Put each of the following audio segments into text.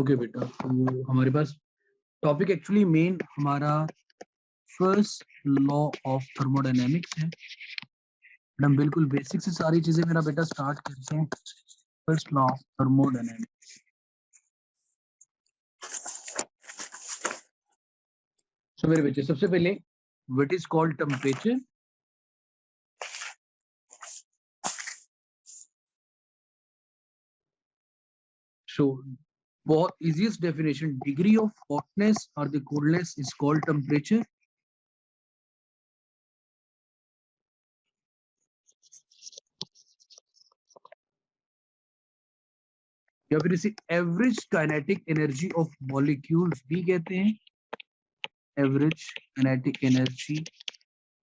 Okay बेटा, तो हमारे पास टॉपिक एक्चुअली मेन हमारा फर्स्ट लॉ ऑफ थर्मोडायनेमिक्स है। हम बिल्कुल बेसिक से सारी चीजें मेरा बेटा स्टार्ट करते हैं। First law of thermodynamics. So मेरे बच्चे, सबसे पहले what is called temperature. So बहुत easiest definition, degree of hotness और the coldness is called temperature. या फिर इसे average kinetic energy of molecules भी कहते हैं। Average kinetic energy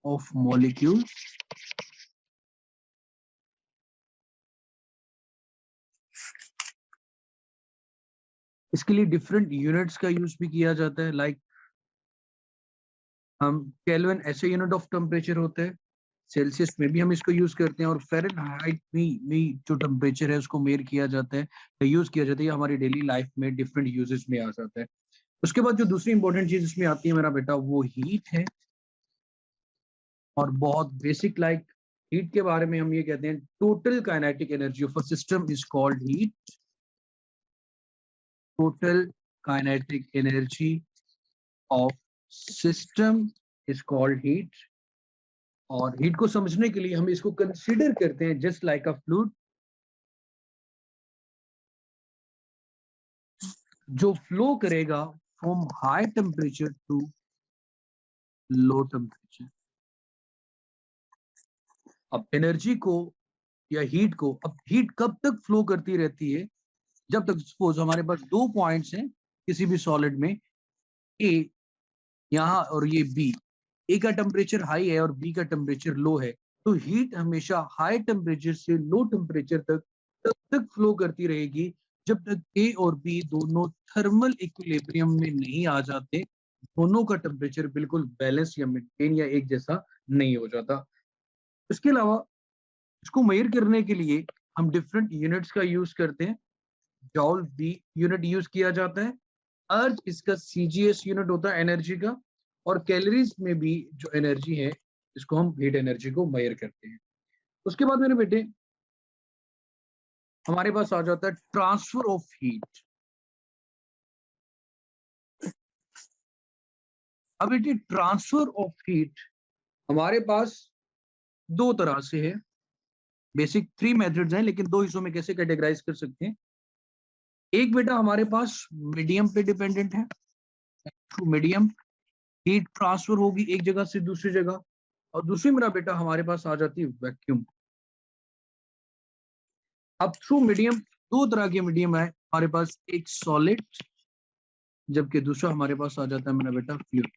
of molecules. इसके लिए डिफरेंट यूनिट्स का यूज भी किया जाता है। लाइक हम केल्विन ऐसे यूनिट ऑफ टेम्परेचर होता है, सेल्सियस में भी हम इसको यूज करते हैं, और फ़ारेनहाइट में जो टेम्परेचर है उसको मेयर किया जाता है, यूज किया जाता है। ये हमारी डेली लाइफ में डिफरेंट यूजेस में आ जाता है। उसके बाद जो दूसरी इंपॉर्टेंट चीज इसमें आती है मेरा बेटा, वो हीट है। और बहुत बेसिक, लाइक हीट के बारे में हम ये कहते हैं, total kinetic energy of a system is called heat. Total kinetic energy of system is called heat. और हीट को समझने के लिए हम इसको कंसीडर करते हैं जस्ट लाइक अ फ्लूइड, जो फ्लो करेगा from high temperature to low temperature. अब एनर्जी को या हीट को, अब हीट कब तक फ्लो करती रहती है, जब तक सपोज हमारे पास दो पॉइंट्स हैं किसी भी सॉलिड में, ए यहाँ और ये बी। ए का टेम्परेचर हाई है और बी का टेम्परेचर लो है, तो हीट हमेशा हाई टेम्परेचर से लो टेम्परेचर तक तब तक फ्लो करती रहेगी जब तक ए और बी दोनों थर्मल इक्विलिब्रियम में नहीं आ जाते, दोनों का टेम्परेचर बिल्कुल बैलेंस या मेंटेन या एक जैसा नहीं हो जाता। इसके अलावा इसको मेजर करने के लिए हम डिफरेंट यूनिट्स का यूज करते हैं। जॉल बी यूनिट यूज किया जाता है। अर्थ इसका सीजीएस यूनिट होता है एनर्जी का। और कैलोरीज में भी जो एनर्जी है, इसको हम हीट एनर्जी को मेजर करते हैं। उसके बाद मेरे बेटे हमारे पास आ जाता है ट्रांसफर ऑफ हीट। अब बेटे ट्रांसफर ऑफ हीट हमारे पास दो तरह से है। बेसिक थ्री मेथड्स हैं, लेकिन दो हिस्सों में कैसे कैटेगराइज कर सकते हैं। एक बेटा हमारे पास मीडियम पे डिपेंडेंट है। थ्रू मीडियम हीट ट्रांसफर होगी एक जगह से दूसरी जगह। और दूसरी मेरा बेटा हमारे पास आ जाती है वैक्यूम। अब थ्रू मीडियम दो तरह के मीडियम है हमारे पास, एक सॉलिड जबकि दूसरा हमारे पास आ जाता है मेरा बेटा फ्लूइड।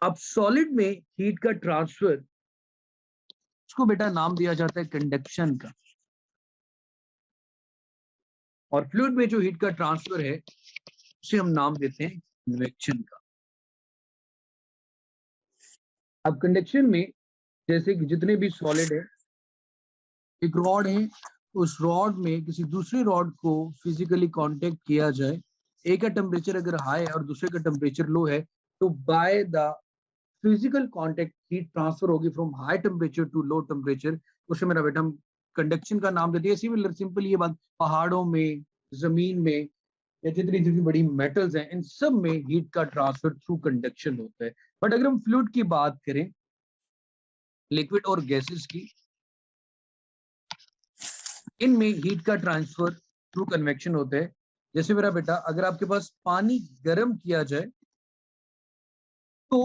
अब सॉलिड में हीट का ट्रांसफर, उसको बेटा नाम दिया जाता है कंडक्शन का। और फ्लूइड में जो हीट का ट्रांसफर है उसे हम नाम देते हैं कन्वेक्शन का। अब कंडक्शन में जैसे कि जितने भी सॉलिड है, एक रॉड है, उस रॉड में किसी दूसरे रॉड को फिजिकली कांटेक्ट किया जाए, एक का टेम्परेचर अगर हाई है और दूसरे का टेम्परेचर लो है, तो by the physical contact heat transfer होगी from high temperature to low temperature. उसे मेरा बेटा हम कंडक्शन का नाम देते हैं। सिमिलर सिंपल ये बात पहाड़ों में, जमीन में, या जितनी जितनी बड़ी मेटल्स हैं, इन सब में हीट का ट्रांसफर थ्रू कंडक्शन होता है। बट अगर हम फ्लूइड की बात करें, लिक्विड और गैसेस की, इनमें हीट का ट्रांसफर थ्रू कन्वेक्शन होता है। जैसे मेरा बेटा अगर आपके पास पानी गर्म किया जाए, तो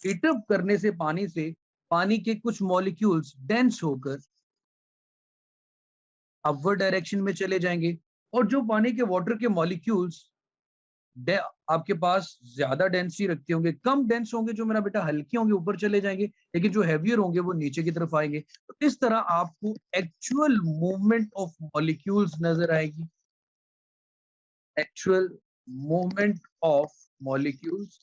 हीट अप करने से पानी के कुछ मॉलिक्यूल्स डेंस होकर अपवर्ड डायरेक्शन में चले जाएंगे, और जो पानी के वाटर के मॉलिक्यूल्स आपके पास ज्यादा डेंसिटी रखते होंगे, कम डेंस होंगे जो मेरा बेटा हल्के होंगे ऊपर चले जाएंगे, लेकिन जो हैवियर होंगे वो नीचे की तरफ आएंगे। तो इस तरह आपको एक्चुअल मूवमेंट ऑफ मॉलिक्यूल्स नजर आएगी। एक्चुअल मूवमेंट ऑफ मॉलिक्यूल्स,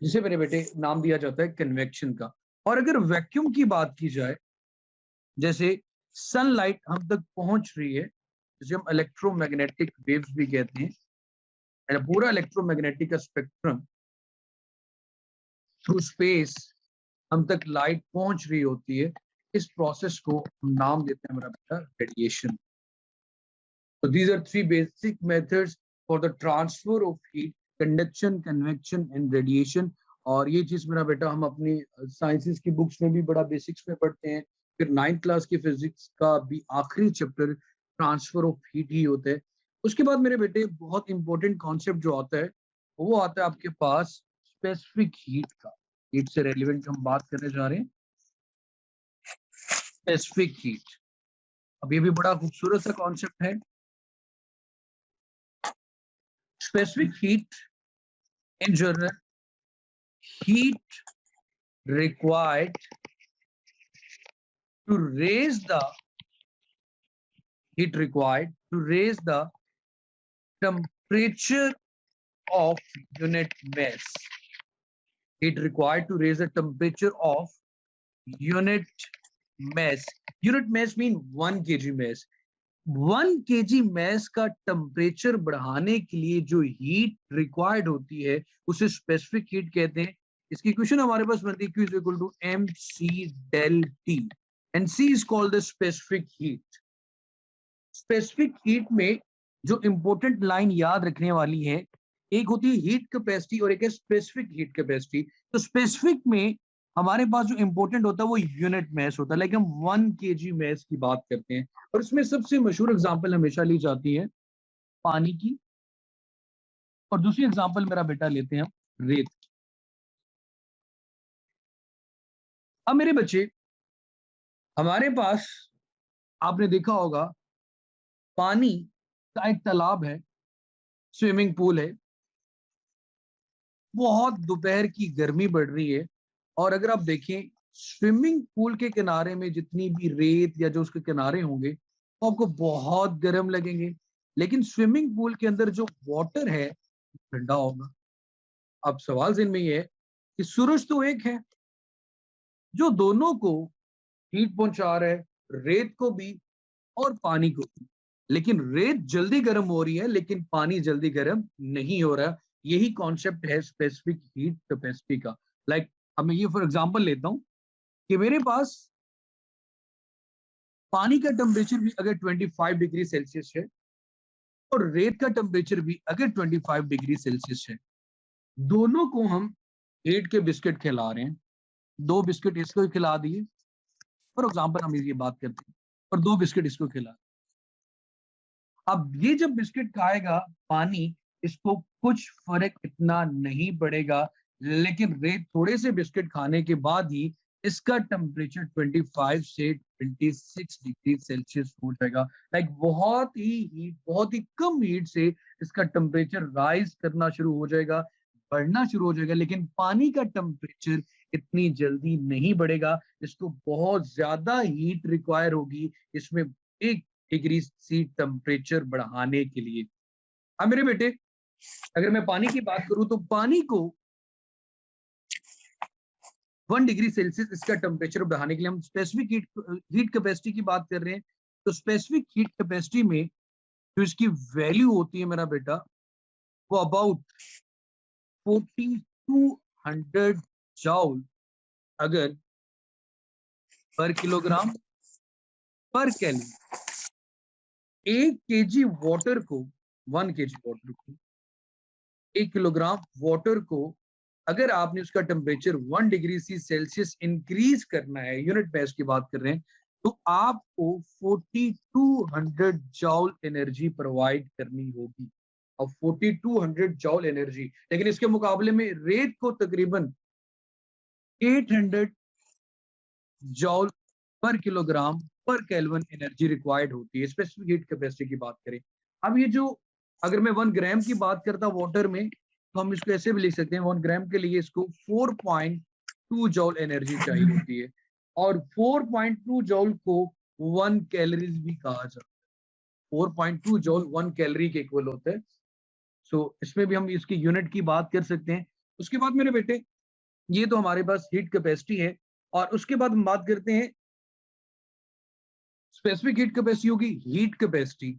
जिसे मेरे बेटे नाम दिया जाता है कन्वेक्शन का। और अगर वैक्यूम की बात की जाए, जैसे सनलाइट हम तक पहुंच रही है जिसे हम इलेक्ट्रोमैग्नेटिक वेव्स भी कहते हैं, यानी पूरा इलेक्ट्रोमैग्नेटिक का स्पेक्ट्रम थ्रू स्पेस हम तक लाइट पहुंच रही होती है, इस प्रोसेस को हम नाम देते हैं मेरा बेटा radiation. So these are three basic methods for the transfer of heat: conduction, convection and radiation। और ये चीज मेरा बेटा हम अपनी साइंसेस की बुक्स में भी बड़ा बेसिक्स में पढ़ते हैं, फिर 9th क्लास की फिजिक्स का भी आखिरी चैप्टर ट्रांसफर ऑफ हीट ही होता है। उसके बाद मेरे बेटे बहुत इंपॉर्टेंट कॉन्सेप्ट जो आता है वो आता है आपके पास स्पेसिफिक हीट का। हीट से रेलिवेंट हम बात करने जा रहे हैं, स्पेसिफिक हीट। अब ये भी बड़ा खूबसूरत सा कॉन्सेप्ट है। Specific heat in general, heat required to raise the temperature of unit mass. Heat required to raise the temperature of unit mass. Unit mass mean 1 kg mass. 1 kg mass का temperature बढ़ाने के लिए जो heat required होती है उसे specific heat कहते हैं। इसकी क्वेश्चन हमारे पास बनती है Q is equal to mc del T and C is called the specific heat। Specific heat में जो इंपॉर्टेंट लाइन याद रखने वाली है, एक होती है हीट कैपेसिटी और एक है स्पेसिफिक हीट कैपेसिटी। तो स्पेसिफिक में हमारे पास जो इंपॉर्टेंट होता है वो यूनिट मैस होता है, लाइक हम 1 kg मैस की बात करते हैं। और इसमें सबसे मशहूर एग्जांपल हमेशा ली जाती है पानी की, और दूसरी एग्जांपल मेरा बेटा लेते हैं हम रेत। अब मेरे बच्चे, हमारे पास आपने देखा होगा पानी का एक तालाब है, स्विमिंग पूल है, बहुत दोपहर की गर्मी बढ़ रही है, और अगर आप देखें स्विमिंग पूल के किनारे में जितनी भी रेत या जो उसके किनारे होंगे वो आपको बहुत गर्म लगेंगे, लेकिन स्विमिंग पूल के अंदर जो वाटर है ठंडा होगा। अब सवाल जिन में ये है कि सूरज तो एक है जो दोनों को हीट पहुंचा रहा है, रेत को भी और पानी को भी, लेकिन रेत जल्दी गर्म हो रही है लेकिन पानी जल्दी गर्म नहीं हो रहा। यही कॉन्सेप्ट है स्पेसिफिक हीट कैपेसिटी का। लाइक अब मैं ये फॉर एग्जांपल लेता हूं कि मेरे पास पानी का टेम्परेचर भी अगर 25 डिग्री सेल्सियस है और रेत का टेम्परेचर भी अगर 25 डिग्री सेल्सियस है, दोनों को हम 8 के बिस्किट खिला रहे हैं, 2 बिस्किट इसको खिला दिए फॉर एग्जांपल, हम ये बात करते हैं, और 2 बिस्किट इसको खिला। अब ये जब बिस्किट खाएगा पानी, इसको कुछ फर्क इतना नहीं पड़ेगा, लेकिन रेत थोड़े से बिस्किट खाने के बाद ही इसका टेम्परेचर 25 से 26 डिग्री सेल्सियस हो जाएगा। लाइक बहुत ही कम हीट से इसका टेम्परेचर राइज करना शुरू हो जाएगा, बढ़ना शुरू हो जाएगा। लेकिन पानी का टेम्परेचर इतनी जल्दी नहीं बढ़ेगा, इसको बहुत ज्यादा हीट रिक्वायर होगी इसमें 1 डिग्री सी टेम्परेचर बढ़ाने के लिए। अब मेरे बेटे, अगर मैं पानी की बात करूं तो पानी को 1 डिग्री सेल्सियस इसका टेम्परेचर बढ़ाने के लिए हम स्पेसिफिक हीट कैपेसिटी की बात कर रहे हैं। तो स्पेसिफिक हीट कैपेसिटी में जो इसकी वैल्यू होती है मेरा बेटा, वो अबाउट 4200 जॉल अगर पर किलोग्राम पर कैलोरी। 1 kg वाटर को 1 kg वाटर को 1 किलोग्राम वाटर को अगर आपने उसका temperature 1 degree C Celsius increase करना है, यूनिट मैस की बात कर रहे हैं, तो आपको 4200 जॉल एनर्जी प्रोवाइड करनी होगी। अब 4200 जॉल एनर्जी, लेकिन इसके मुकाबले में रेत को तकरीबन 800 जॉल पर किलोग्राम पर केल्विन एनर्जी रिक्वायर्ड होती है स्पेसिफिक हीट कैपेसिटी की बात करें। अब ये जो, अगर मैं 1 ग्राम की बात करता वाटर में, तो हम इसको ऐसे भी लिख सकते हैं 1 ग्राम के लिए इसको 4.2 जॉल एनर्जी चाहिए होती है, और 4.2 जॉल को 1 कैलोरीज भी कहा जाता है। 4.2 जॉल 1 कैलोरी के इक्वल होता है। सो इसमें भी हम इसकी यूनिट की बात कर सकते हैं। उसके बाद मेरे बेटे, ये तो हमारे पास हीट कैपेसिटी है, और उसके बाद हम बात करते हैं स्पेसिफिक हीट कैपेसिटी होगी हीट कैपेसिटी।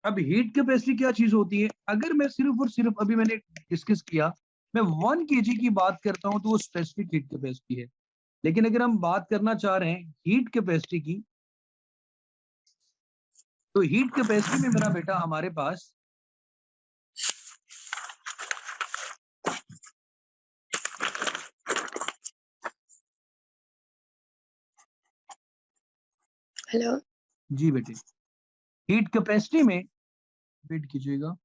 अब हीट कैपेसिटी क्या चीज होती है? अगर मैं सिर्फ और सिर्फ अभी मैंने डिस्कस किया, मैं 1 kg की बात करता हूं तो वो स्पेसिफिक हीट कैपेसिटी है। लेकिन अगर हम बात करना चाह रहे हैं हीट कैपेसिटी की, तो हीट कैपेसिटी में मेरा बेटा हमारे पास हेलो। जी बेटे, हीट कैपेसिटी में वेट कीजिएगा।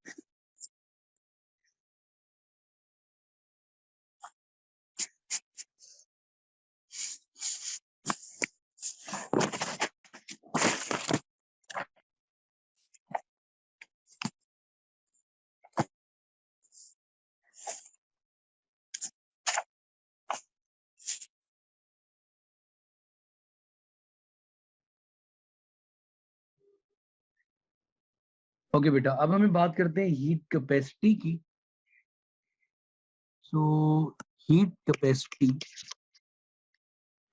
ओके बेटा, अब हमें बात करते हैं हीट कैपेसिटी की। सो हीट कैपेसिटी,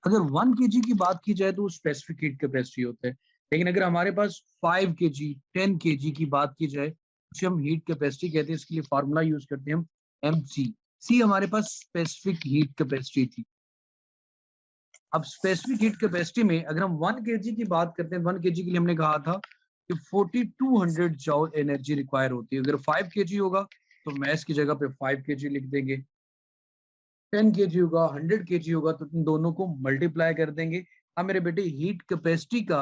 अगर 1 kg की बात की जाए तो वो स्पेसिफिक हीट कैपेसिटी होता है। लेकिन अगर हमारे पास 5 kg 10 kg की बात की जाए, उसे हम हीट कैपेसिटी कहते हैं। इसके लिए फार्मूला यूज करते हैं हम mc। सी हमारे पास स्पेसिफिक हीट कैपेसिटी थी। अब स्पेसिफिक हीट कैपेसिटी में अगर हम 1 kg की बात करते हैं, 1 kg के लिए हमने कहा था कि 4200 जॉल एनर्जी रिक्वायर होती है। अगर 5 kg होगा तो मैस की जगह पे 5 kg लिख देंगे। 10 kg होगा, 100 kg होगा, तो इन दोनों को मल्टीप्लाई कर देंगे। अब मेरे बेटे हीट कैपेसिटी का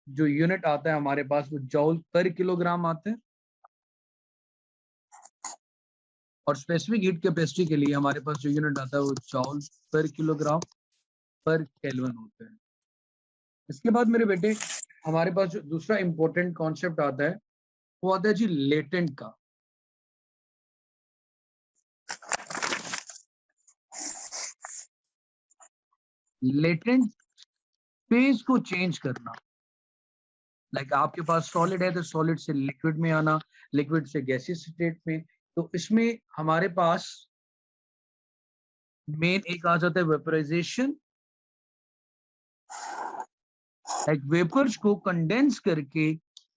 जो यूनिट आता है हमारे पास वो जॉल पर किलोग्राम आता है, और स्पेसिफिक हीट कैपेसिटी के लिए हमारे पास जो यूनिट आता है वो जॉल पर किलोग्राम पर केल्विन होता है। इसके बाद मेरे बेटे हमारे पास जो दूसरा इंपॉर्टेंट कॉन्सेप्ट आता है वो आता है जी लेटेंट का। लेटेंट फेज को चेंज करना, लाइक आपके पास सॉलिड है तो सॉलिड से लिक्विड में आना, लिक्विड से गैसियस स्टेट में। तो इसमें हमारे पास मेन एक आ जाता है वेपराइजेशन, लाइक वेपर्स को कंडेंस करके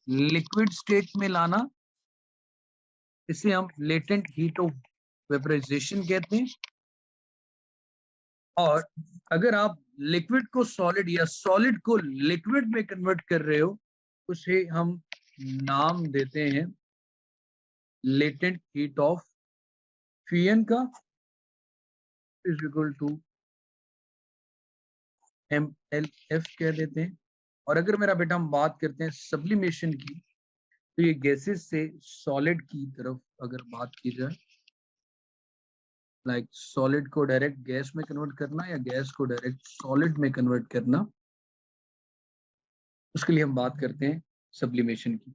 लिक्विड स्टेट में लाना। इसे हम लेटेंट हीट ऑफ वेपराइजेशन कहते हैं। और अगर आप लिक्विड को सॉलिड या सॉलिड को लिक्विड में कन्वर्ट कर रहे हो, उसे हम नाम देते हैं लेटेंट हीट ऑफ फ्यूजन का इज इक्वल टू MLF कह देते हैं। और अगर मेरा बेटा हम बात करते हैं सब्लिमेशन की, तो ये गैसेस से सॉलिड की तरफ अगर बात की जाए, लाइक सॉलिड को डायरेक्ट गैस में कन्वर्ट करना या गैस को डायरेक्ट सॉलिड में कन्वर्ट करना, उसके लिए हम बात करते हैं सब्लिमेशन की।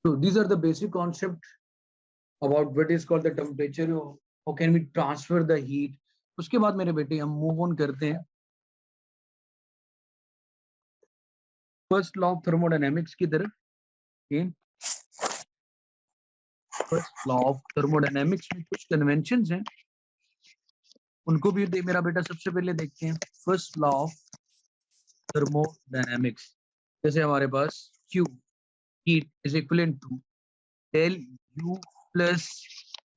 So these are the basic concept about what is called the temperature, how can we transfer the heat। उसके बाद मेरे बेटे हम मूव ऑन करते हैं फर्स्ट लॉ ऑफ थर्मोडायनेमिक्स की तरफ। फर्स्ट लॉ ऑफ थर्मोडायनेमिक्स में कुछ कन्वेंशंस हैं, उनको भी मेरा बेटा सबसे पहले देखते हैं। फर्स्ट लॉ ऑफ थर्मोडायनेमिक्स, जैसे हमारे पास Q heat is equivalent to del U plus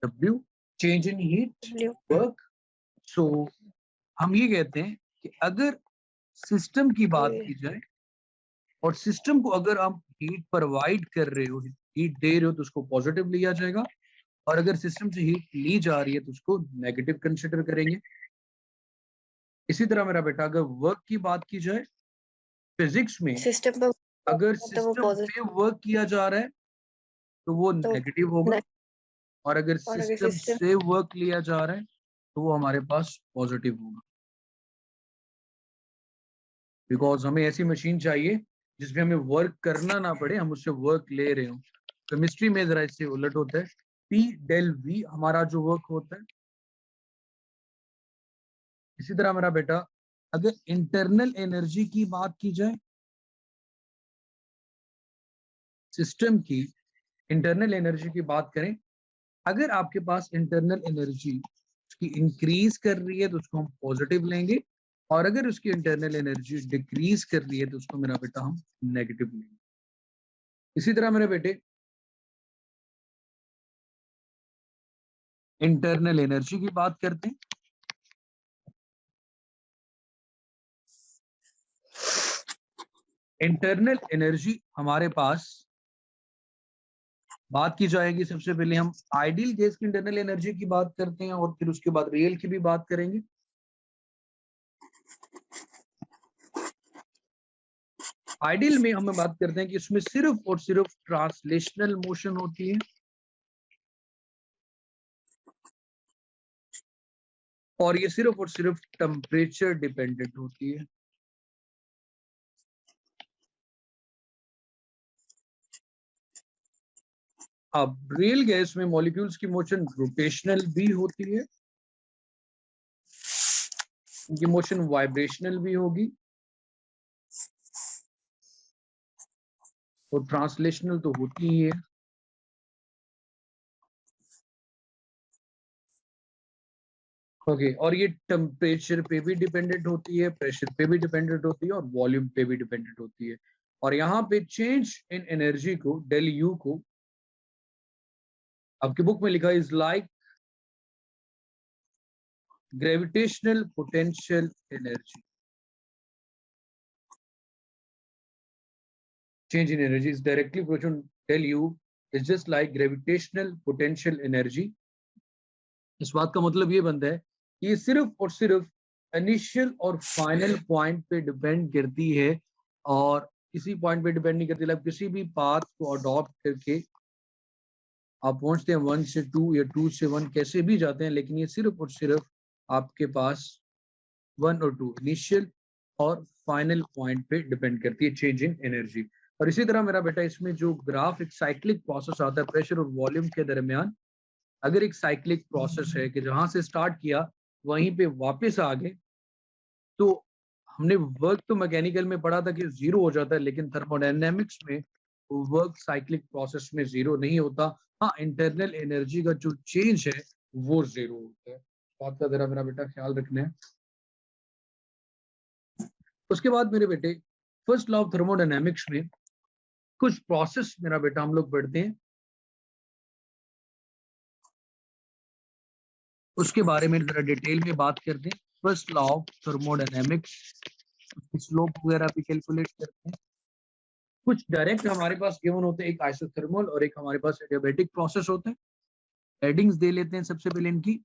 W, change in heat work। so हम ये कहते हैं कि अगर सिस्टम की बात की जाए और सिस्टम को अगर आप हीट प्रोवाइड कर रहे हो, हीट दे रहे हो, तो उसको पॉजिटिव लिया जाएगा। और अगर सिस्टम से हीट ली जा रही है तो उसको नेगेटिव कंसिडर करेंगे। इसी तरह मेरा बेटा अगर वर्क की बात की जाए फिजिक्स में, सिस्टम पर अगर तो वो सिस्टम पे पॉजिटिव वर्क किया जा रहा है तो वो तो नेगेटिव होगा, और अगर और अगर सिस्टम सिस्टम से वर्क लिया जा रहा है तो वो हमारे पास पॉजिटिव होगा। बिकॉज हमें ऐसी मशीन चाहिए जिसमें हमें वर्क करना ना पड़े, हम उससे वर्क ले रहे हो। केमिस्ट्री में जरा इससे उलट होता है। P del V हमारा जो वर्क होता है। इसी तरह मेरा बेटा अगर इंटरनल एनर्जी की बात की जाए, सिस्टम की इंटरनल एनर्जी की बात करें, अगर आपके पास इंटरनल एनर्जी की इंक्रीज कर रही है तो उसको हम पॉजिटिव लेंगे। और अगर उसकी इंटरनल एनर्जी डिक्रीज कर रही है तो उसको मेरा बेटा हम नेगेटिव लेंगे। इसी तरह मेरे बेटे इंटरनल एनर्जी की बात करते हैं। इंटरनल एनर्जी हमारे पास बात की जाएगी। सबसे पहले हम आइडियल गैस की इंटरनल एनर्जी की बात करते हैं और फिर उसके बाद रियल की भी बात करेंगे। आइडियल में हम बात करते हैं कि इसमें सिर्फ और सिर्फ ट्रांसलेशनल मोशन होती है और ये सिर्फ और सिर्फ टेम्परेचर डिपेंडेंट होती है। अब रियल गैस में मॉलिक्यूल्स की मोशन रोटेशनल भी होती है, उनकी मोशन वाइब्रेशनल भी होगी और ट्रांसलेशनल तो होती ही है। ओके, और ये टेम्परेचर पे भी डिपेंडेंट होती है, प्रेशर पे भी डिपेंडेंट होती है और वॉल्यूम पे भी डिपेंडेंट होती है। और यहाँ पे चेंज इन एनर्जी को डेल यू को आपकी बुक में लिखा is like gravitational potential energy. Change in energy is directly proportional to del u is just like gravitational potential energy। इस बात का मतलब ये बनता है कि ये सिर्फ और सिर्फ इनिशियल और फाइनल पॉइंट पे डिपेंड करती है और किसी पॉइंट पे डिपेंड नहीं करती। मतलब किसी भी पाथ को अडॉप्ट करके आप पहुंचते हैं 1 से 2 या 2 से 1 कैसे भी जाते हैं, लेकिन ये सिर्फ और सिर्फ आपके पास 1 और 2 इनिशियल और फाइनल पॉइंट पे डिपेंड करती है चेंज इन एनर्जी। और इसी तरह मेरा बेटा इसमें जो ग्राफ एक साइक्लिक प्रोसेस आता है प्रेशर और वॉल्यूम के दरमियान, अगर एक साइक्लिक प्रोसेस है कि जहां से स्टार्ट किया वहीं पे वापस आ गए, तो हमने वर्क तो मैकेनिकल में पढ़ा था कि जीरो हो जाता है, लेकिन थर्मोडायनेमिक्स में वर्क साइक्लिक प्रोसेस में जीरो नहीं होता। हाँ, इंटरनल एनर्जी का जो चेंज है वो जीरो होता है। बात का जरा मेरा बेटा ख्याल रखना है। उसके बाद मेरे बेटे फर्स्ट लॉ ऑफ थर्मोडायनेमिक्स में कुछ प्रोसेस मेरा बेटा हम लोग पढ़ते हैं, उसके बारे में जरा डिटेल में बात करते हैं। First law of thermodynamics, slope वगैरह भी कैलकुलेट करते हैं। कुछ डायरेक्ट हमारे पास गिवन होते हैं, एक आइसोथर्मल और एक हमारे पास एडियाबैटिक प्रोसेस होते हैं। हेडिंग्स दे लेते हैं सबसे पहले इनकी,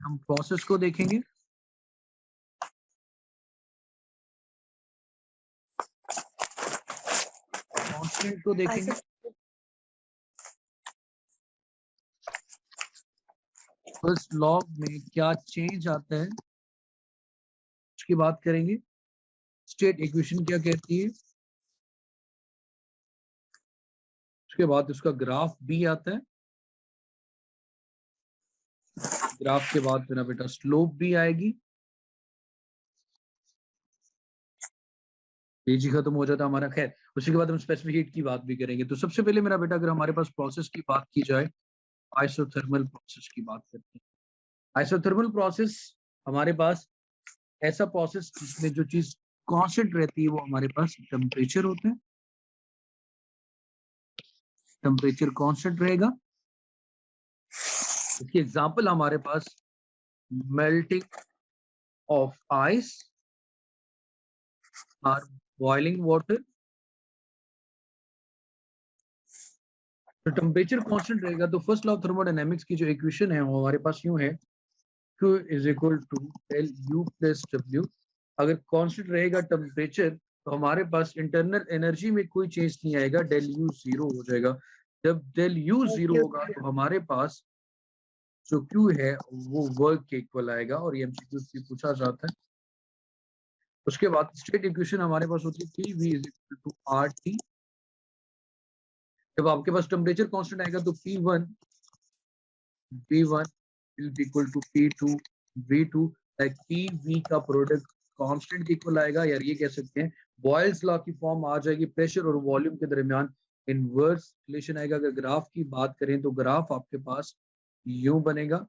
हम प्रोसेस को देखेंगे। कांस्टेंट को देखेंगे, फर्स्ट लॉ में क्या चेंज आता है उसकी बात करेंगे। स्टेट इक्वेशन क्या कहती है, उसके बाद उसका ग्राफ भी आता है, ग्राफ के बाद मेरा बेटा स्लोप भी आएगी। जी खत्म हो जाता हमारा। खैर, उसी के बाद हम स्पेसिफिक हीट की बात भी करेंगे। तो सबसे पहले मेरा बेटा अगर हमारे पास प्रोसेस की बात की जाए, आइसोथर्मल प्रोसेस की बात करते हैं। आइसोथर्मल प्रोसेस हमारे पास ऐसा प्रोसेस जिसमें जो चीज कांस्टेंट रहती है वो हमारे पास टेम्परेचर होता है। टेम्परेचर कांस्टेंट रहेगा। इसकी एग्जांपल हमारे पास मेल्टिंग ऑफ आइस और बॉइलिंग वाटर। तो टेम्परेचर कांस्टेंट रहेगा तो फर्स्ट लॉ ऑफ थर्मोडायनेमिक्स की जो इक्वेशन है वो हमारे पास यूं है, Q is equal to L U plus W. अगर कांस्टेंट रहेगा टेम्परेचर तो हमारे पास इंटरनल एनर्जी में कोई चेंज नहीं आएगा, डेल यू जीरो हो जाएगा। जब डेल यू जीरो होगा तो हमारे पास जो Q है वो वर्क के इक्वल आएगा और ये एमसीक्यू से पूछा जाता है। उसके बाद स्टेट इक्वेशन हमारे पास होती है P V is equal to R T. जब आपके पास टेम्परेचर कांस्टेंट आएगा तो P1 V1 is equal to P2 V2, like PV का प्रोडक्ट कांस्टेंट के इक्वल आएगा, यार ये कह सकते हैं बॉयल्स लॉ की फॉर्म आ जाएगी। प्रेशर और वॉल्यूम के दरमियान इनवर्स रिलेशन आएगा। अगर ग्राफ की बात करें तो ग्राफ आपके पास यूं बनेगा,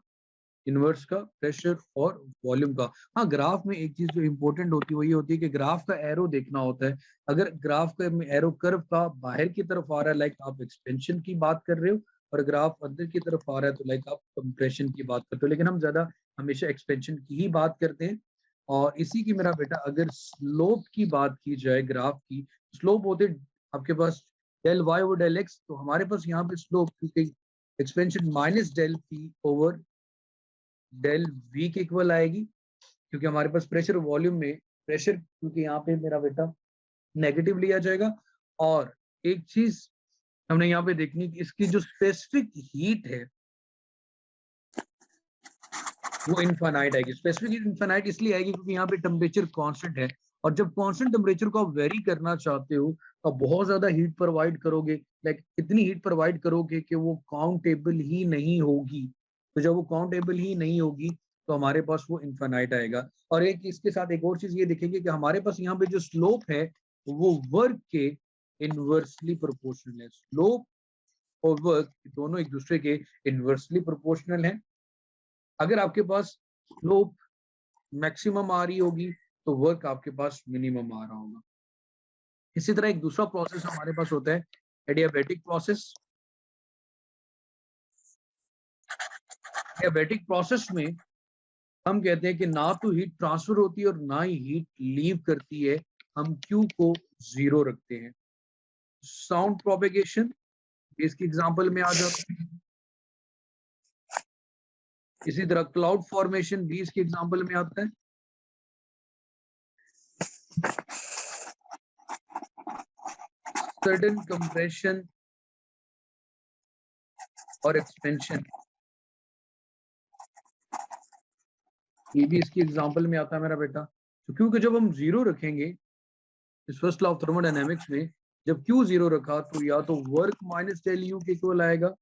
इनवर्स का, प्रेशर और वॉल्यूम का। हाँ, ग्राफ में एक चीज जो इंपॉर्टेंट होती है वो ये होती है कि ग्राफ का एरो देखना होता है। अगर ग्राफ का एरो कर्व का बाहर की तरफ आ रहा है, लाइक आप एक्सपेंशन की बात कर रहे हो, और ग्राफ अंदर की तरफ आ रहा है तो लाइक आप कंप्रेशन की बात करते हो, लेकिन हम ज्यादा हमेशा एक्सपेंशन की ही बात करते हैं। और इसी की मेरा बेटा अगर स्लोप की बात की जाए, ग्राफ की स्लोप होते आपके पास del y over del x, तो हमारे पास यहाँ पे स्लोप क्योंकि expansion minus del P over del V के इक्वल आएगी, क्योंकि हमारे पास प्रेशर वॉल्यूम में प्रेशर क्योंकि यहाँ पे मेरा बेटा नेगेटिव लिया जाएगा। और एक चीज हमने यहाँ पे देखनी कि इसकी जो स्पेसिफिक हीट है वो इनफाइनाइट आएगी। स्पेसिफिक हीट इनफाइनाइट इसलिए आएगी क्योंकि यहाँ पे टेम्परेचर कांस्टेंट है, और जब कांस्टेंट टेम्परेचर को आप वेरी करना चाहते हो तो बहुत ज्यादा हीट प्रोवाइड करोगे, लाइक इतनी हीट प्रोवाइड करोगे कि वो काउंटेबल ही नहीं होगी। तो जब वो काउंटेबल ही नहीं होगी तो हमारे पास वो इनफाइनाइट आएगा। और एक इसके साथ एक और चीज ये देखेंगे कि हमारे पास यहाँ पे जो स्लोप है वो वर्क के इनवर्सली प्रोपोर्शनल है। स्लोप और वर्क दोनों एक दूसरे के इनवर्सली प्रोपोर्शनल है। अगर आपके पास स्लोप मैक्सिमम आ रही होगी तो वर्क आपके पास मिनिमम आ रहा होगा। इसी तरह एक दूसरा प्रोसेस हमारे पास होता है एडियाबैटिक प्रोसेस। एडियाबैटिक प्रोसेस में हम कहते हैं कि ना तो हीट ट्रांसफर होती है और ना ही हीट लीव करती है। हम Q को 0 रखते हैं। साउंड प्रोपेगेशन इसकी एग्जांपल में आ जाता है। इसी तरह क्लाउड फॉर्मेशन भी इसके एग्जांपल में आता है। सडन कंप्रेशन और एक्सपेंशन ये भी इसकी एग्जांपल में आता है मेरा बेटा। तो क्योंकि जब हम 0 रखेंगे इस फर्स्ट लॉ ऑफ थर्मोडायनेमिक्स में, जब Q 0 रखा तो या तो वर्क माइनस डेल यू के इक्वल आएगा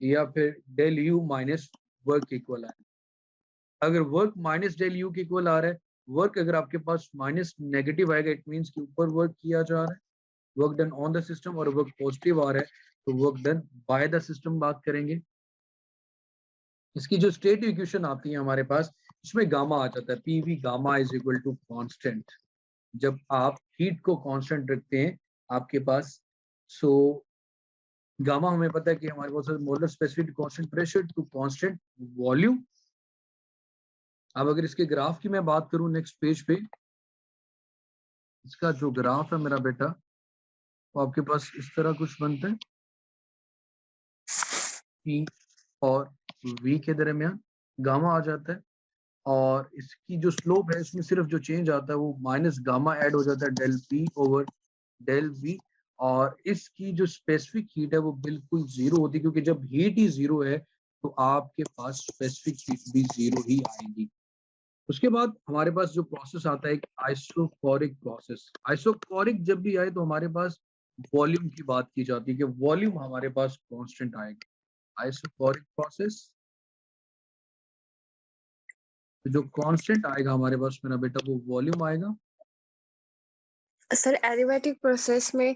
या फिर डेल यू माइनस वर्क के इक्वल आएगा। अगर वर्क माइनस डेल यू के इक्वल आ रहा है, वर्क अगर आपके पास माइनस नेगेटिव आएगा, इट मींस कि ऊपर वर्क किया जा रहा है, work done on the system, और वर्क पॉजिटिव आ रहा है तो work done by the system बात करेंगे। इसकी जो स्टेट इक्वेशन आती है हमारे पास, इसमें गामा आ जाता है, PV gamma is equal to constant. जब आप हीट को कांस्टेंट रखते हैं आपके पास, सो गामा हमें पता है कि हमारे पास molar specific constant pressure to constant volume. अब अगर इसके ग्राफ की मैं बात करूं नेक्स्ट पेज पे, इसका जो ग्राफ है मेरा बेटा वो आपके पास इस तरह कुछ बनता है। पी और वी के दरमियान गामा आ जाता है, और इसकी जो स्लोप है इसमें सिर्फ जो चेंज आता है वो माइनस गामा ऐड हो जाता है del P over del V. और इसकी जो स्पेसिफिक हीट है वो बिल्कुल 0 होती है, क्योंकि जब हीट ही 0 है तो आपके पास स्पेसिफिक हीट भी 0 ही आएगी। उसके बाद हमारे पास जो प्रोसेस आता है एक आइसोकोरिक प्रोसेस। आइसोकोरिक जब भी आए तो हमारे पास वॉल्यूम की बात की जाती है कि वॉल्यूम हमारे पास कांस्टेंट आएगा। आइसोकोरिक प्रोसेस जो कांस्टेंट आएगा हमारे पास मेरा बेटा वो वॉल्यूम आएगा। सर एडियाबैटिक प्रोसेस में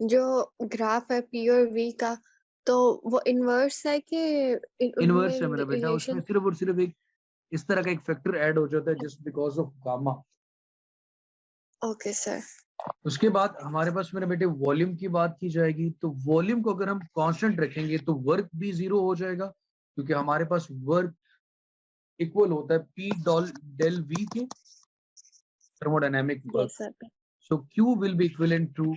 जो ग्राफ है पी और वी का, तो वो इनवर्स है कि इनवर्स है उनमें मेरा बेटा, उसमें रिलेशन? सिर्फ और सिर्फ एक इस तरह का एक फैक्टर ऐड हो जाता है just because of gamma. Okay sir. उसके बाद हमारे पास मेरे बेटे वॉल्यूम की बात की जाएगी, तो वॉल्यूम को अगर हम कांस्टेंट रखेंगे तो वर्क भी 0 हो जाएगा, क्योंकि हमारे पास वर्क इक्वल होता है पी डेल वी के thermodynamic work. Yes sir. So Q will be equivalent to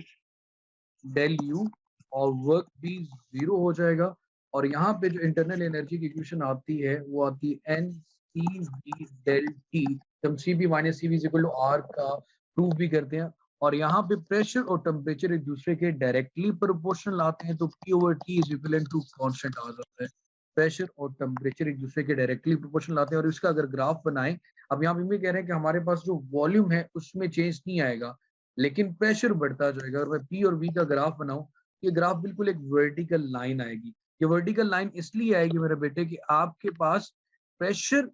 del U, और वर्क भी 0 हो जाएगा। और यहाँ पे जो इंटरनल एनर्जी की इक्वेशन आती है वो आती है n C v del T. हम C p minus C we equal to R का प्रूव भी करते हैं। और यहाँ पे प्रेशर और टेम्परेचर एक दूसरे के डायरेक्टली प्रोपोर्शनल आते हैं, तो P over T is equivalent to constant आ जाता है। प्रेशर और टेम्परेचर एक दूसरे के डायरेक्टली प्रोपोर्शनल आते हैं, और इसका अगर ग्राफ बनाएं, अब यहाँ पे भी कह रहे हैं कि हमारे पास जो वॉल्यूम है उसमें चेंज नहीं आएगा लेकिन प्रेशर बढ़ता जाएगा। और मैं पी और वी का ग्राफ बनाऊं, ये ग्राफ बिल्कुल एक वर्टिकल लाइन आएगी। ये वर्टिकल लाइन इसलिए आएगी मेरे बेटे कि आपके पास प्रेशर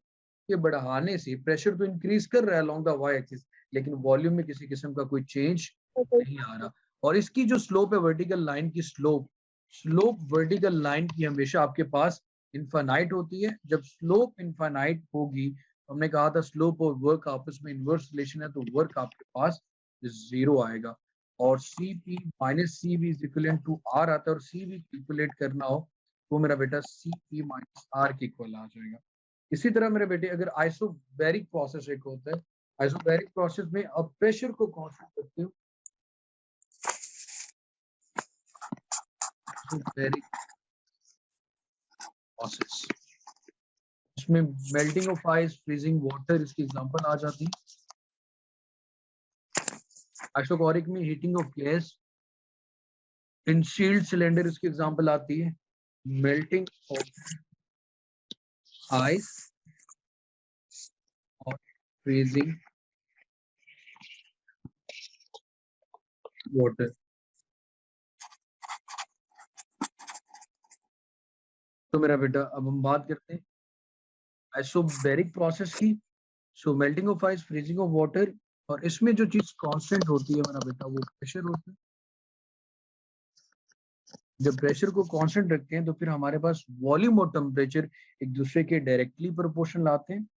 के बढ़ाने से प्रेशर तो इंक्रीज कर रहा है अलोंग द वाई एक्सिस, लेकिन वॉल्यूम में किसी किस्म का कोई चेंज नहीं आ रहा। और इसकी जो स्लोप है वर्टिकल लाइन की स्लोप, स्लोप वर्टिकल लाइन की हमेशा आपके पास इनफाइनाइट होती है। जब स्लोप इनफाइनाइट होगी, हमने कहा था स्लोप और वर्क आपस में इनवर्स रिलेशन है, तो वर्क आपके पास 0 आएगा। और C P minus C B is equivalent to R आता है, और सी बी कैलकुलेट करना हो तो मेरा बेटा सी पी माइनस आर के इक्वल आ जाएगा। इसी तरह मेरे बेटे अगर आइसोबैरिक प्रोसेस एक होता है, आइसोबैरिक प्रोसेस में अब प्रेशर को कांस्टेंट करते हो, आइसोबैरिक प्रोसेस इसमें melting of ice, freezing water इसकी एग्जांपल आ जाती है। आइसोकोरिक में heating of gas, in shield cylinder इसकी एग्जांपल आती है। मेल्टिंग ऑफ आइस और फ्रीजिंग वाटर। तो मेरा बेटा अब हम बात करते हैं आइसोबैरिक प्रोसेस की। So melting of ice, freezing of water, और इसमें जो चीज कांस्टेंट होती है मेरा बेटा वो प्रेशर होता है। जब प्रेशर को कांस्टेंट रखते हैं तो फिर हमारे पास वॉल्यूम और टेम्परेचर एक दूसरे के डायरेक्टली प्रोपोर्शनल आते हैं,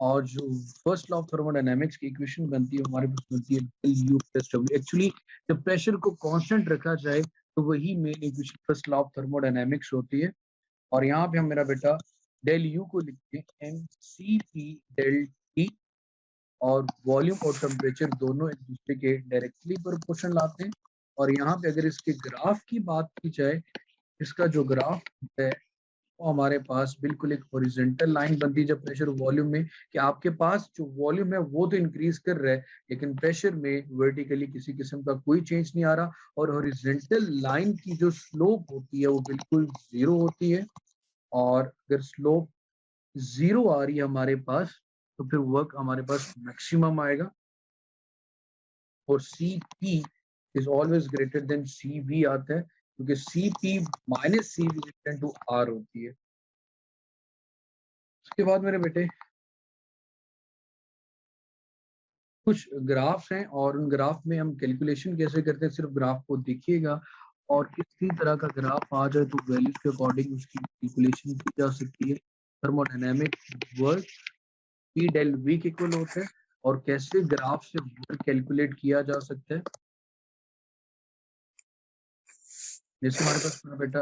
और जो फर्स्ट लॉ ऑफ थर्मोडायनामिक्स की इक्वेशन बनती है हमारे पास बनती है del U plus W. Actually जब प्रेशर को कांस्टेंट रखा जाए तो वही main equation first law of thermodynamics होती है। और यहाँ पे हम मेरा बेटा डेल यू को लिखते हैं M C P del T, और वॉल्यूम और टेम्परेचर दोनों एक दूसरे के डायरेक्टली प्रोपोर्शनल आते हैं। और यहाँ पे अगर इसके ग्राफ की बात की जाए, इसका जो ग्राफ है वो हमारे पास बिल्कुल एक हॉरिजॉन्टल लाइन बनती है जब प्रेशर वॉल्यूम में, कि आपके पास जो वॉल्यूम है वो तो इंक्रीज कर रहा है लेकिन प्रेशर में वर्टिकली किसी किस्म का कोई चेंज नहीं आ रहा, और हॉरिजॉन्टल लाइन की जो स्लोप होती है वो बिल्कुल 0 होती है। और अगर स्लोप 0 आ रही है हमारे पास तो फिर वर्क हमारे पास मैक्सिमम आएगा, और C P is always greater than C V आता है, क्योंकि C P minus C we equal to R होती है। उसके बाद मेरे बेटे कुछ ग्राफ्स हैं, और उन ग्राफ में हम कैलकुलेशन कैसे करते हैं सिर्फ ग्राफ को देखिएगा, और किसी तरह का ग्राफ आ जाए तो वैल्यूज के अकॉर्डिंग उसकी कैलकुलेशन की जा सकती है। Thermodynamic work P del V के इक्वल होता है, और कैसे ग्राफ से वर्क कैलकुलेट किया जा सकता है। जैसे हमारे पास मेरा बेटा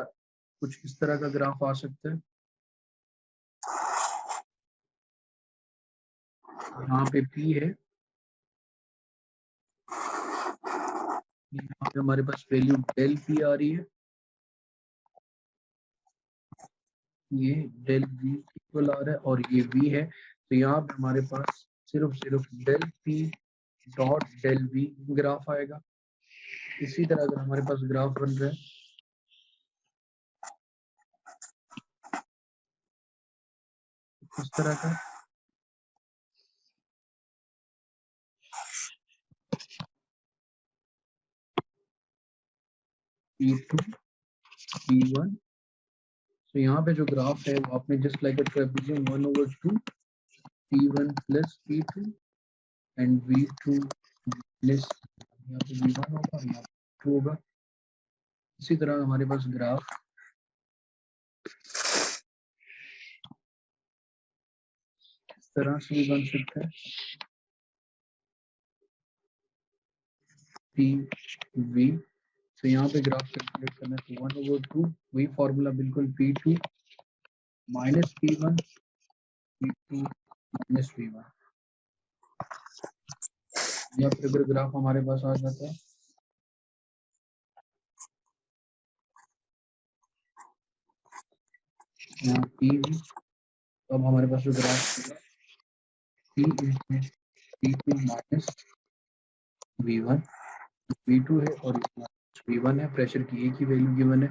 कुछ इस तरह का ग्राफ आ सकता है, यहाँ पे P है, यहाँ पे हमारे पास वैल्यू डेल P आ रही है, ये डेल V इक्वल आ रहा है, और ये V है। तो यहाँ पे हमारे पास सिर्फ del P dot del V graph आएगा। इसी तरह अगर हमारे पास ग्राफ बन रहा है इस तरह का, P2 P1, तो यहाँ पे जो ग्राफ है वो आपने just like a trapezium 1/2 P1 plus P2 and V2 plus, यहाँ पे V1 होगा, यहाँ पे 2 होगा। इसी तरह हमारे पास ग्राफ इस तरह से भी बन सकता है, PV। तो यहाँ पे ग्राफ कैलकुलेट करना है तो 1/2 वही फॉर्मूला बिल्कुल P2 minus P1 P2 minus P1। या फिर अगर ग्राफ हमारे पास आ जाता है यहाँ PV, तो अब हमारे पास जो graph P2 minus V1, V2 है और V1 है, प्रेशर की एक ही वैल्यू गिवन है।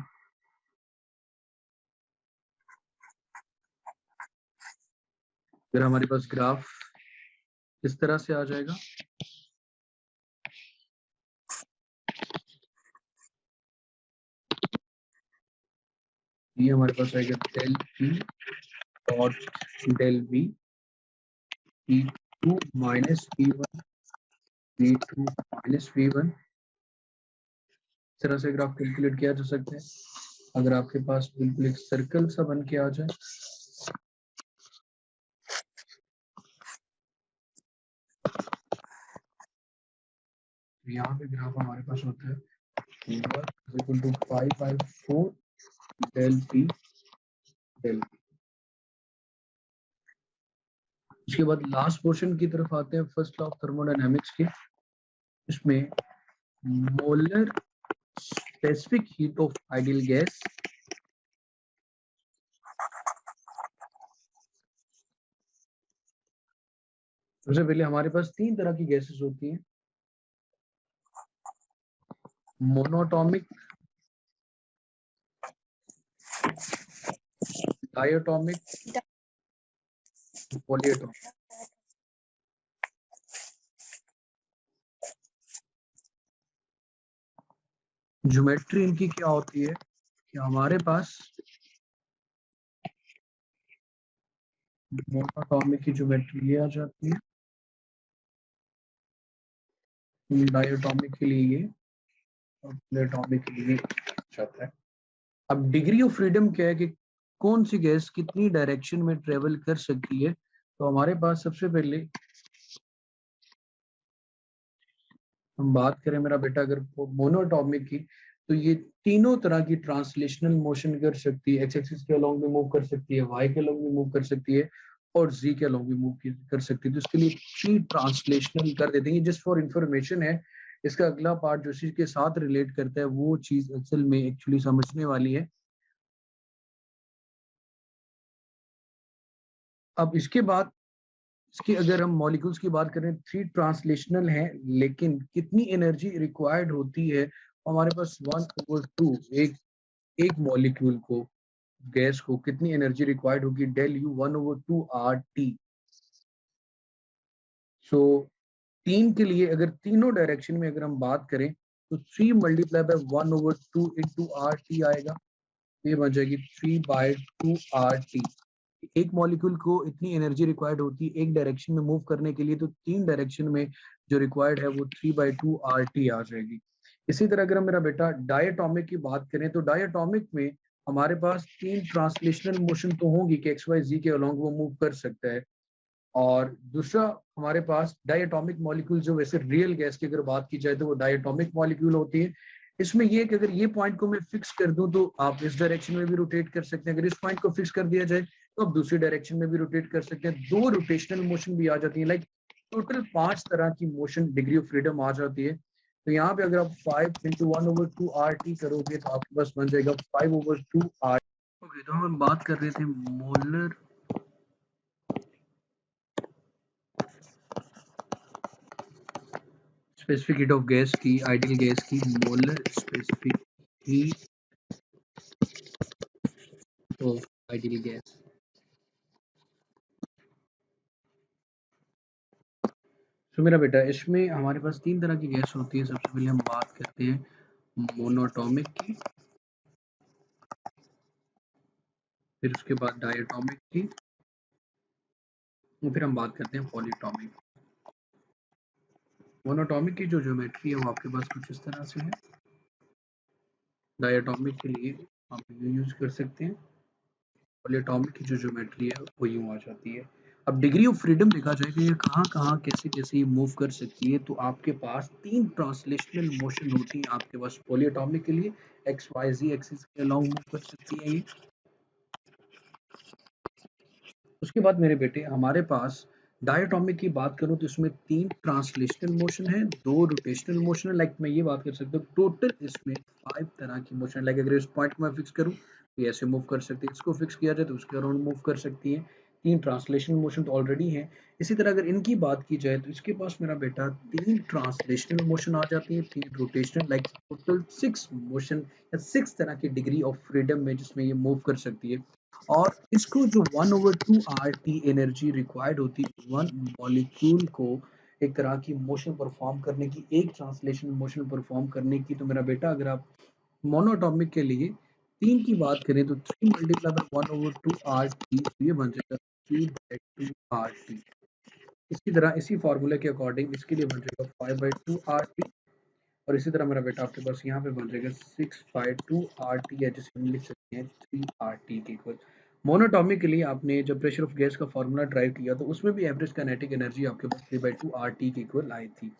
फिर हमारे पास ग्राफ इस तरह से आ जाएगा, ये हमारे पास आएगा डेल P और del V, P2 minus P1 V2 minus V1। इस तरह से ग्राफ कैलकुलेट किया जा सकता है। अगर आपके पास बिल्कुल एक सर्कल सा बन के आ जाए, यहाँ पे ग्राफ हमारे पास होता है equal to 5/4 del P del. उसके बाद लास्ट पोर्शन की तरफ आते हैं, फर्स्ट लॉ ऑफ थर्मोडायनेमिक्स के। इसमें molar specific heat of ideal gas सबसे पहले हमारे पास तीन तरह की गैसेस होती हैं, मोनोटॉमिक, डायटोमिक, पॉलीएटॉमिक। ज्योमेट्री इनकी क्या होती है कि हमारे पास मोनोटॉमिक की ज्योमेट्री ये आ जाती है, डायटोमिक के लिए ये और पॉलीएटॉमिक के लिए जाता है। अब डिग्री ऑफ फ्रीडम क्या है कि कौन सी गैस कितनी डायरेक्शन में ट्रेवल कर सकती है। तो हमारे पास सबसे पहले हम बात करें मेरा बेटा अगर मोनोटॉमिक की, तो ये तीनों तरह की ट्रांसलेशनल मोशन कर सकती है, एक्स एक्सिस के अलोंग भी मूव कर सकती है, वाई के अलोंग भी मूव कर सकती है और जी के अलोंग भी मूव कर सकती है। तो इसके लिए थ्री ट्रांसलेशनल कर देते हैं। जस्ट फॉर इंफॉर्मेशन है, इसका अगला पार्ट जो चीज के साथ रिलेट करता है वो चीज असल में एक्चुअली समझने वाली है। अब इसके बाद इसकी अगर हम मॉलिक्यूल्स की बात करें, थ्री ट्रांसलेशनल है, लेकिन कितनी एनर्जी रिक्वायर्ड होती है हमारे पास 1/2, एक मॉलिक्यूल को, गैस को कितनी एनर्जी रिक्वायर्ड होगी, डेल यू 1/2 RT। सो तीन के लिए अगर तीनों डायरेक्शन में अगर हम बात करें तो 3 मल्टीप्लाई बाय 1/2 इंटू RT आएगा, ये बन जाएगी 3/2 RT। एक मॉलिक्यूल को इतनी एनर्जी रिक्वायर्ड होती है एक डायरेक्शन में मूव करने के लिए, तो तीन डायरेक्शन में जो रिक्वायर्ड है वो 3/2 RT आ जाएगी। इसी तरह अगर हम मेरा बेटा डायटोमिक की बात करें, तो डायटोमिक में हमारे पास तीन ट्रांसलेशनल मोशन तो होंगी कि एक्स वाई जी के अलोंग वो मूव कर सकता है। और दूसरा हमारे पास डायटोमिक मॉलिक्यूल, जो वैसे रियल गैस की अगर बात की जाए तो वो डायटोमिक मॉलिक्यूल होती है। इसमें ये कि अगर ये पॉइंट को मैं फिक्स कर दूं तो आप इस डायरेक्शन में भी रोटेट कर सकते हैं, अगर इस पॉइंट को फिक्स कर दिया जाए तो आप दूसरी डायरेक्शन में भी रोटेट कर सकते हैं। दो रोटेशनल मोशन भी आ जाती है, लाइक टोटल 5 तरह की मोशन डिग्री ऑफ फ्रीडम आ जाती है। तो यहाँ पे अगर आप 5 इंटू 1/2 RT करोगे तो आपके पास बन जाएगा 5/2 RT। ओके, तो हम बात कर रहे थे molar specific heat of gas की, आइडियल गैस की, molar specific heat of ideal gas. तो मेरा बेटा इसमें हमारे पास तीन तरह की गैस होती है। सबसे पहले हम बात करते हैं मोनोटॉमिक की, फिर उसके बाद डायटोमिक की, और फिर हम बात करते हैं पॉलीटॉमिक। मोनोटॉमिक की जो ज्योमेट्री है वो आपके पास कुछ इस तरह से है। डायटोमिक के लिए आप ये यूज कर सकते हैं, पॉलीटॉमिक की जो ज्योमेट्री है वो यूं आ जाती है। अब डिग्री ऑफ फ्रीडम देखा जाए कि ये कहाँ कहाँ कैसे कैसे मूव कर सकती है, तो आपके पास तीन ट्रांसलेशनल मोशन होती है आपके पास पॉलीटॉमिक के लिए, एक्स वाई जी एक्सिस के अलोंग मूव कर सकती है ये। उसके बाद मेरे बेटे हमारे पास डायटोमिक की बात करूं तो इसमें तीन ट्रांसलेशनल मोशन है, दो रोटेशनल मोशन है। लाइक मैं ये बात कर सकता हूँ टोटल इसमें 5 तरह की मोशन। लाइक अगर इस पॉइंट को मैं फिक्स करूं तो ऐसे मूव कर सकती है, इसको फिक्स किया जाए तो उसके अराउंड मूव कर सकती है। तीन ट्रांसलेशनल मोशन तो ऑलरेडी है। इसी तरह अगर इनकी बात की जाए तो इसके पास मेरा बेटा तीन ट्रांसलेशनल मोशन आ जाती है, तीन रोटेशनल, लाइक टोटल 6 मोशन या 6 तरह की डिग्री ऑफ फ्रीडम में जिसमें ये मूव कर सकती है। और इसको जो 1/2 RT एनर्जी रिक्वायर्ड होती है वन मॉलिक्यूल को एक तरह की मोशन परफॉर्म करने की, एक ट्रांसलेशन मोशन परफॉर्म करने की, तो मेरा बेटा अगर आप मोनोटॉमिक के लिए तीन की बात करें तो 3 मल्टीप्लाई बाय 1/2 RT, ये बन जाएगा 3/2 RT। इसी तरह इसी फॉर्मूले के अकॉर्डिंग इसके लिए बन जाएगा 5/2 RT। और इसी तरह मेरा बेटा आपके पास यहाँ पे बन जाएगा 6/2 RT, या जिसे हम लिख सकते हैं 3 RT के इक्वल। मोनोटॉमिक के लिए आपने जब प्रेशर ऑफ गैस का फॉर्मूला ड्राइव किया तो उसमें भी एवरेज काइनेटिक एनर्जी आपके पास 3/2 RT के इक्वल आई थी।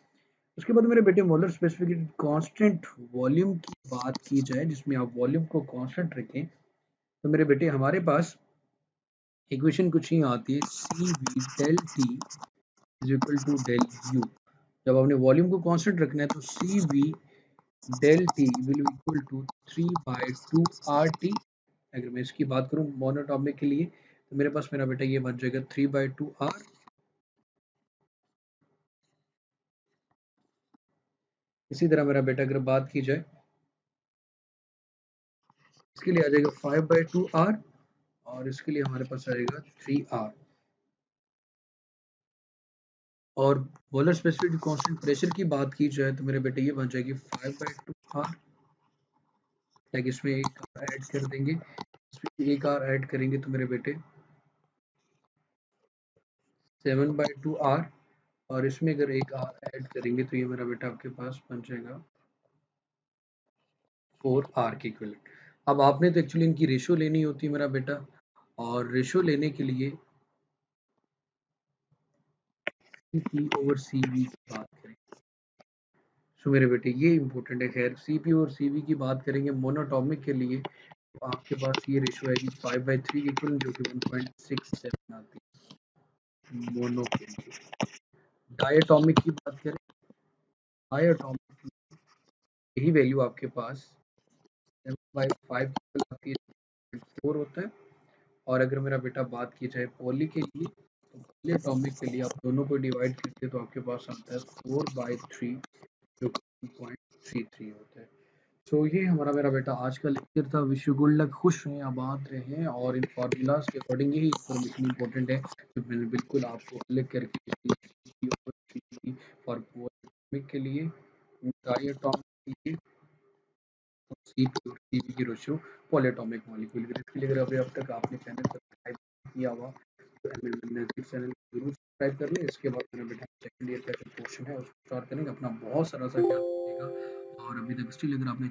उसके बाद मेरे बेटे मोलर स्पेसिफिक कांस्टेंट वॉल्यूम की बात की जाए, जिसमें आप वॉल्यूम को कांस्टेंट रखें, तो मेरे बेटे हमारे पास इक्वेशन कुछ ही आती है, CV del T is equal to del U। जब आपने वॉल्यूम को कांस्टेंट रखना है तो CV del T will equal to 3/2 RT। अगर मैं इसकी बात करूं मोनोटॉमिक के लिए तो मेरे पास मेरा बेटा ये बन जाएगा 3/2 R। इसी तरह मेरा बेटा अगर बात की जाए इसके लिए आ जाएगा 5/2 R, और इसके लिए हमारे पास आएगा 3R। और बॉयलर स्पेसिफिक कांस्टेंट प्रेशर की बात की जाए तो मेरे बेटे ये बन जाएगी 5/2 R। लाइक इसमें एक ऐड कर देंगे, इसमें एक R ऐड करेंगे तो मेरे बेटे 7/2 R, और इसमें अगर एक R ऐड करेंगे तो ये मेरा बेटा आपके पास बन जाएगा 4R के इक्विवेलेंट। अब आपने तो एक्चुअली इनकी रेशियो लेनी होती है मेरा बेटा, और रेशियो लेने के लिए CP ओवर CV की बात करें। सो मेरे बेटे ये इंपॉर्टेंट है। खैर CP और CV की बात करेंगे मोनोटॉमिक के लिए तो आपके पास ये रेशियो आएगी 5/3 इक्वल, जो कि 1.67 आती है मोनो के लिए। डायटोमिक की बात करें, डायटोमिक यही वैल्यू आपके पास 7/5 आती है, 4 होता है। और अगर मेरा बेटा बात की जाए पॉली के लिए तो पॉली एटॉमिक के लिए आप दोनों को डिवाइड करते हैं तो आपके पास आता है 4/3, जो 1.33 होता है। तो ये हमारा मेरा बेटा आज का लेक्चर था। विश यू गुड लक, खुश रहें, आबाद रहें, और इन फार्मूलाज के अकॉर्डिंग यही इन्फॉर्मेशन इंपॉर्टेंट है जो मैंने बिल्कुल आपको अलग करके फॉर के लिए, डायटोमिक के लिए, CP और CV की रेशियो पॉलीएटॉमिक मॉलिक्यूल की। इसके लिए अगर अभी अब तक आपने चैनल सब्सक्राइब किया हुआ तो चैनल जरूर सब्सक्राइब कर लें। इसके बाद मेरा बेटा सेकंड ईयर का जो पोर्शन है उसको स्टार्ट करेंगे। अपना बहुत सारा सा ख्याल रखिएगा, और अभी तक स्टिल अगर आपने